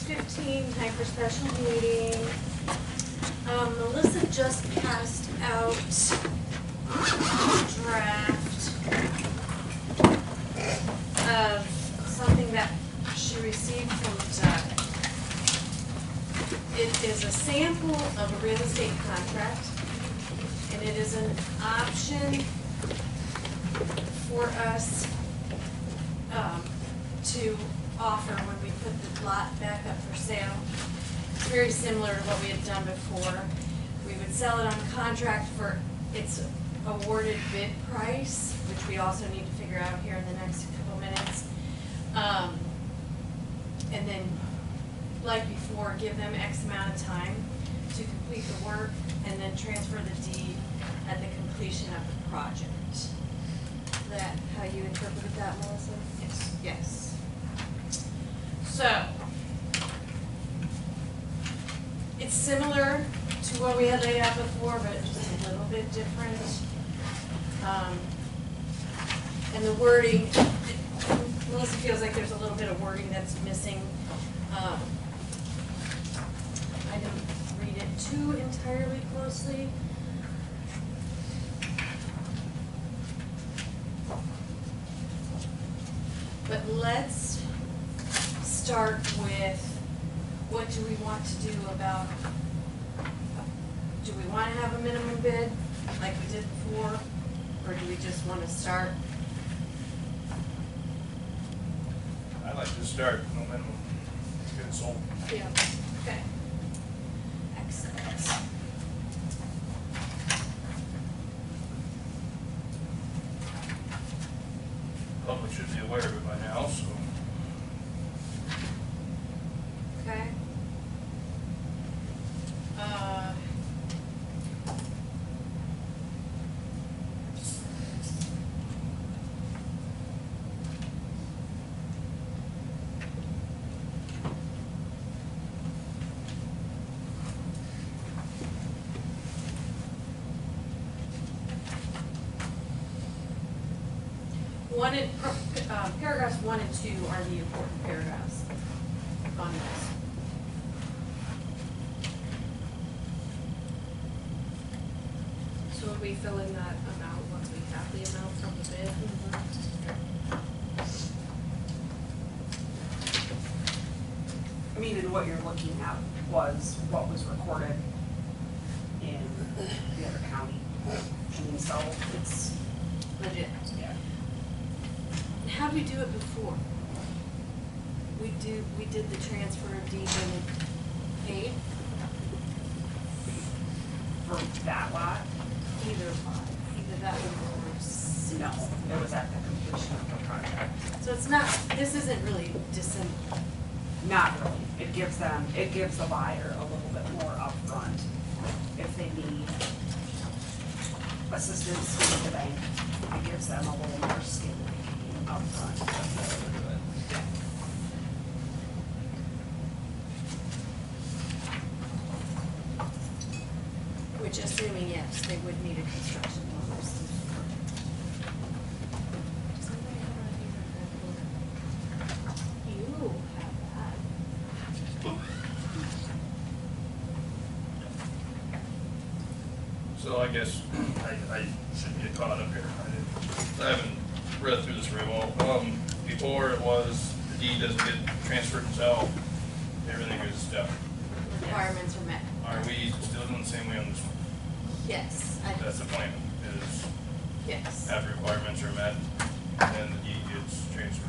6:15, time for special meeting. Melissa just passed out a draft of something that she received from Doug. It is a sample of a real estate contract, and it is an option for us to offer when we put the lot back up for sale. It's very similar to what we had done before. We would sell it on contract for its awarded bid price, which we also need to figure out here in the next couple minutes. And then, like before, give them X amount of time to complete the work and then transfer the deed at the completion of the project. Is that how you interpreted that, Melissa? Yes. Yes. So, it's similar to what we had laid out before, but it's just a little bit different. And the wording, Melissa feels like there's a little bit of wording that's missing. I didn't read it too entirely closely. But let's start with, what do we want to do about, do we want to have a minimum bid like we did before, or do we just want to start? I'd like to start, no minimum, get it sold. Yeah. Okay. Excellent. Public should be aware of it by now, so. Okay. Paragraphs 1 and 2 are the important paragraphs on this. So would we fill in that amount once we have the amount from the bid? I mean, and what you're looking at was what was recorded in the other county. I mean, so it's, Legit. yeah. How did we do it before? We did the transfer of deed and it paid? For that lot, Either that one or six. no, it was at the completion of the project. So it's not, this isn't really dissimilar. Not really. It gives the buyer a little bit more upfront if they need assistance with the bank. It gives them a little more skin upfront. That's how they do it. Which, assuming yes, they would need a construction loan. Does anybody have that here? You have that. So I guess I shouldn't get caught up here. I haven't read through this very well. Before it was, the deed doesn't get transferred until everything is done. Requirements are met. Are we still doing the same way on this one? Yes. That's the plan, is Yes. after requirements are met, then the deed gets transferred.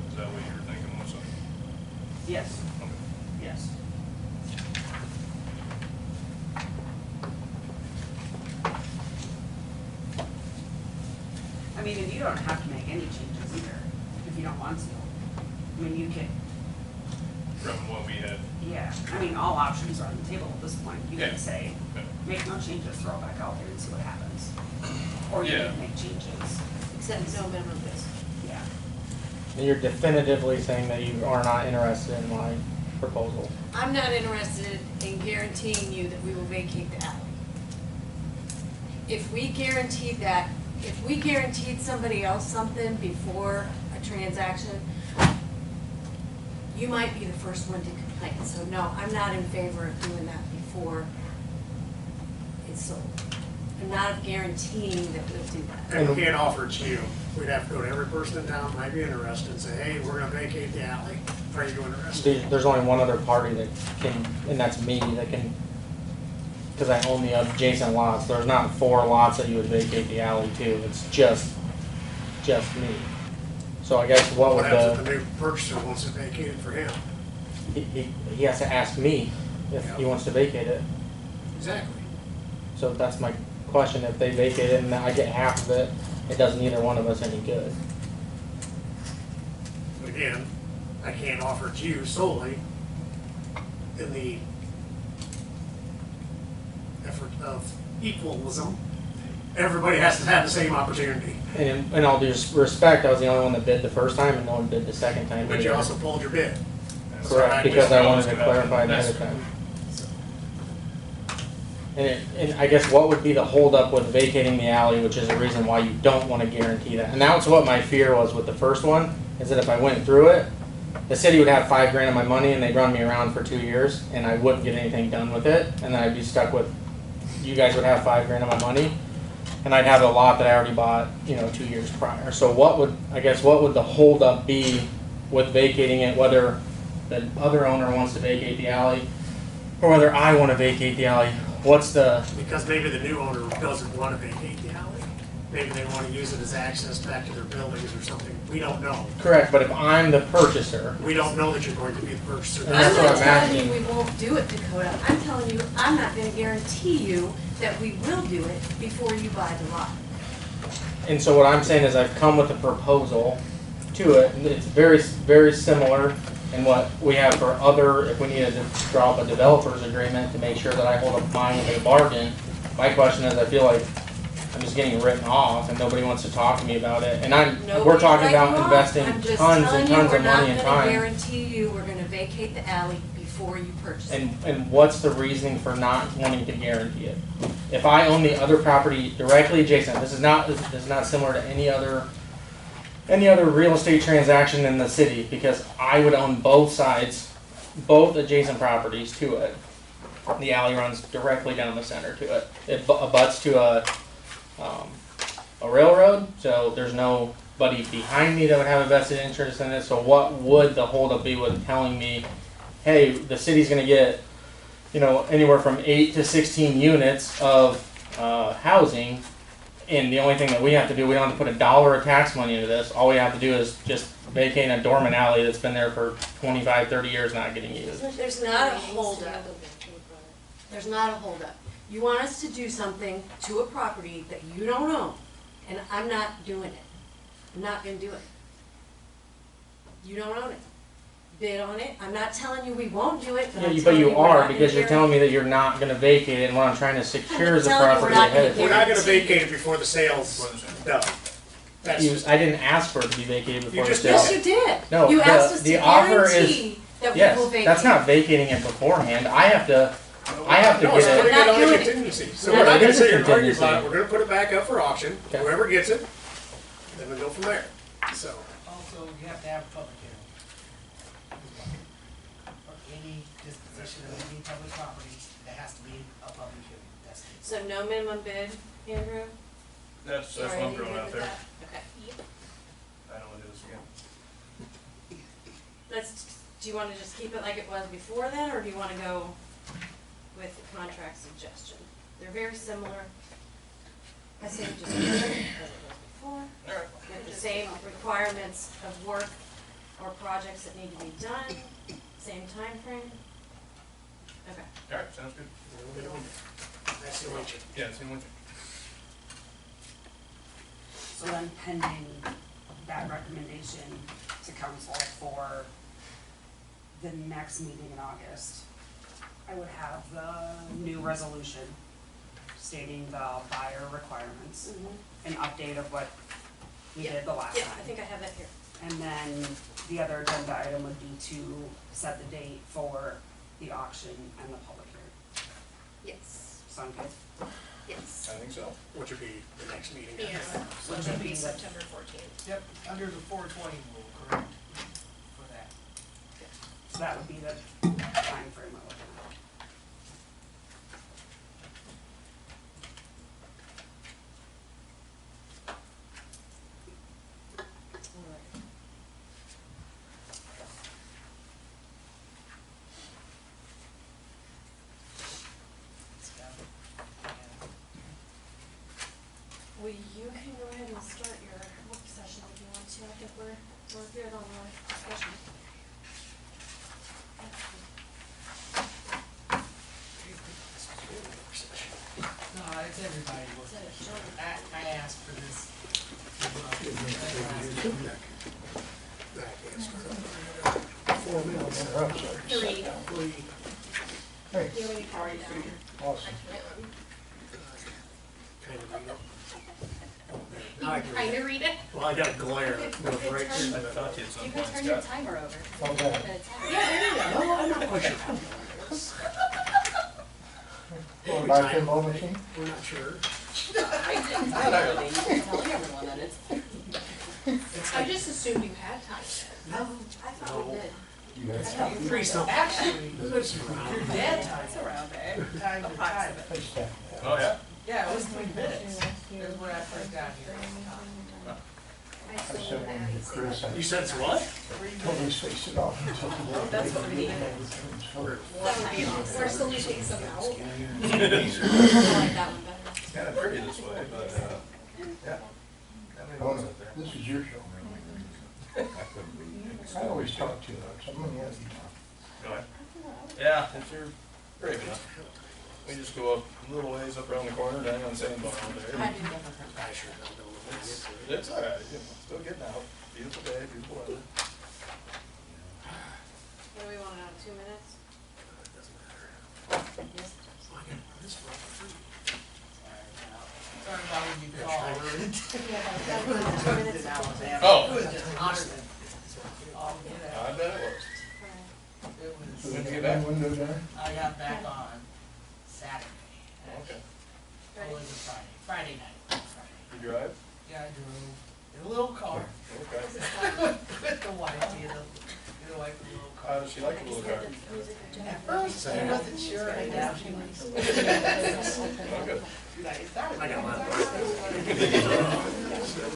Is that what you were thinking, Melissa? Yes, Okay. yes. I mean, and you don't have to make any changes either, if you don't want to. I mean, you can, From what we had. yeah, I mean, all options are on the table at this point. You Yeah. can say, Yeah. make no changes, throw it back out there and see what happens. Or you Yeah. can make changes, Except no minimum bid. yeah. And you're definitively saying that you are not interested in my proposal. I'm not interested in guaranteeing you that we will vacate the alley. if we guaranteed that, if we guaranteed somebody else something before a transaction, you might be the first one to complain. So no, I'm not in favor of doing that before it's sold. I'm not guaranteeing that we'll do that. And we can't offer it to you. We'd have to go to every person in town who might be interested and say, hey, we're gonna vacate the alley. Are you interested? There's only one other party that can, and that's me, that can, because I own the adjacent lots. There's not 4 lots that you would vacate the alley to. It's just me. So I guess what would What happens if the new purchaser wants it vacated for him? he has to ask me if he wants to vacate it. Exactly. So that's my question. If they vacate it and I get half of it, it does neither one of us any good. But again, I can't offer it to you solely in the effort of equalism. Everybody has to have the same opportunity. And in all due respect, I was the only one that bid the first time and no one bid the second time. But you either. also pulled your bid. Correct, because I wanted to clarify That's- ahead of time. And I guess what would be the holdup with vacating the alley, which is a reason why you don't want to guarantee that? And that's what my fear was with the first one, is that if I went through it, the city would have $5,000 of my money and they'd run me around for 2 years and I wouldn't get anything done with it. And then I'd be stuck with, you guys would have $5,000 of my money and I'd have a lot that I already bought, 2 years prior. So what would the holdup be with vacating it, whether the other owner wants to vacate the alley or whether I want to vacate the alley? What's the, Because maybe the new owner doesn't want to vacate the alley. Maybe they want to use it as access back to their buildings or something. We don't know. correct, but if I'm the purchaser, We don't know that you're going to be the purchaser. And that's I'm what not I'm telling asking. you we won't do it, Dakota. I'm telling you, I'm not gonna guarantee you that we will do it before you buy the lot. and so what I'm saying is I've come with a proposal to it, and it's very, very similar in what we have for other, if we needed to draw up a developer's agreement to make sure that I hold up mine with a bargain. My question is, I feel like I'm just getting written off and nobody wants to talk to me about it. And we're Nobody's talking writing about off. investing I'm just tons telling and you, tons we're of not money and gonna time. guarantee you we're gonna vacate the alley before you purchase it. And what's the reasoning for not wanting to guarantee it? If I own the other property directly adjacent, this is not similar to any other real estate transaction in the city, because I would own both sides, both adjacent properties to it. The alley runs directly down the center to it. It abuts to a railroad, so there's nobody behind me that would have a vested interest in it. So what would the holdup be with telling me, hey, the city's gonna get, anywhere from 8 to 16 units of housing, and the only thing that we have to do, we don't have to put $1 of tax money into this. All we have to do is just vacate a dormant alley that's been there for 25, 30 years not getting used. There's not a holdup. There's not a holdup. You want us to do something to a property that you don't own, and I'm not doing it. I'm not gonna do it. You don't own it. Bid on it. I'm not telling you we won't do it, but I'm Yeah, but telling you you we're are, not because gonna you're telling me that you're not gonna vacate it, and what I'm trying to secure is the telling you we're property not ahead. We're not gonna vacate it before the sale's done. That's just, I didn't ask for it to be vacated before the just sale. Yes, you did. No, You asked us to the offer is- guarantee that we will Yes, vacate. that's not vacating it beforehand. I have to no, it's get putting it. it Not on a doing it. contingency. So We're we're not not gonna doing sit here and argue contingency. about it. We're gonna put it back up for auction. Okay. Whoever gets it, then we go from there. So, Also, you have to have a public hearing. For any disposition of any public property, there has to be a public hearing. That's it. So no minimum bid, Andrew? That's what Sorry, I'm you throwing good out with there. that? Okay. I don't wanna do this again. Do you wanna just keep it like it was before then, or do you wanna go with the contract suggestion? They're very similar. I say just keep it as it was before, Alright. with the same requirements of work or projects that need to be done, same time frame. Okay. Alright, sounds good. that's the only change. Yeah, it's in winter. So then pending that recommendation to council for the next meeting in August, I would have the new resolution stating the buyer requirements, an update of what we did the last Yeah, time. I think I have that here. And then the other agenda item would be to set the date for the auction and the public hearing. Yes. Sound good? Yes. I think so. Which would be the next meeting. Yeah, so it should be September 14th. Yep, under the 420 rule, correct, for that. So that would be the time frame we're looking at. Well, you can go ahead and start your work session if you want to. I think we're good on our discussion. No, it's everybody. I asked for this. Three. Hey, You already carried down. awesome. Kind of read it. I You agree. kind of read it? Well, I got a glare that goes right I through the. thought you had some You can points, turn your Scott. timer over. Okay. No, I'm not quite sure. Going by pinball machine? We're not sure. You're telling everyone that it's. I just assumed you had time then. No. I thought we did. You guys. Three something. Actually, It's around. your dead time. It's around there. Time to time. Hey, Steph. Oh, yeah? Yeah, it was 3 minutes. That's where I first got here. I I still said want to when add Chris, I You said it's what? totally spaced it off until the. That's what we need. That would be awesome. Or still take some out. I like that one better. It's kind of pretty this way, but, yeah. That many Oh, votes no, up there. this is your show. I always talk too much. I'm gonna have you talk. Go ahead. Yeah, if you're brave enough. We just go up a little ways up around the corner, down on Sandbar out there. I do. I sure don't know what it is. It's all right, you know, still getting out. Beautiful day, beautiful weather. What do we want to know, 2 minutes? Doesn't matter. I got this for free. Sorry about when you Yeah, called. try to- Yeah, that's 2 minutes. Oh. It was just constant. Oh, yeah. I bet it was. It So was, When did you that get back? window down? I got back on Saturday. Okay. Or was it Friday? Friday night. Friday. You drive? Yeah, I drove in a little car Okay. with the wife, you know, like a little car. How does she like the little car? At first, I wasn't sure, and now she was. Oh, good. She's like, it's not. I got mine.